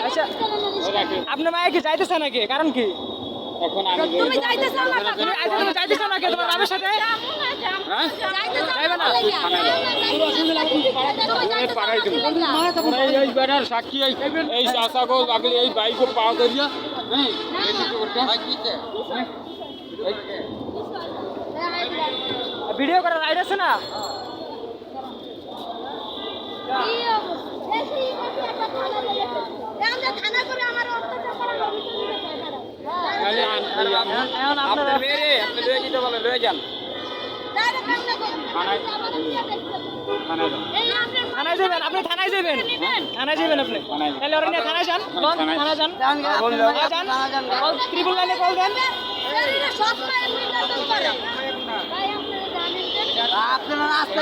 আচ্ছা আপনার মায়ে কি যাইতেছে নাকি কারণ কি এখন আমি তুমি যাইতেছ না তুমি যাইতেছো নাকি তোমার বাবার সাথে হ্যাঁ যাইবে না পাড়াই দেবো এই বেড়ার সাক্ষী এই চাষা গো আগলে এই বাইক পাওয়া করিয়া হ্যাঁ ভিডিও করার রাইট আছে না থানা করে আমার অত্যাচার করার এখন আপনারা আপনি লয়ে যেতে বলে লয়ে যান থানায় যাবেন আপনি থানায় যাবেন থানায় যাবেন আপনি তাহলে ওরা নিয়ে থানায় যান থানায় যান যান ত্রিপুল লাইনে কল দেন আপনারা রাস্তা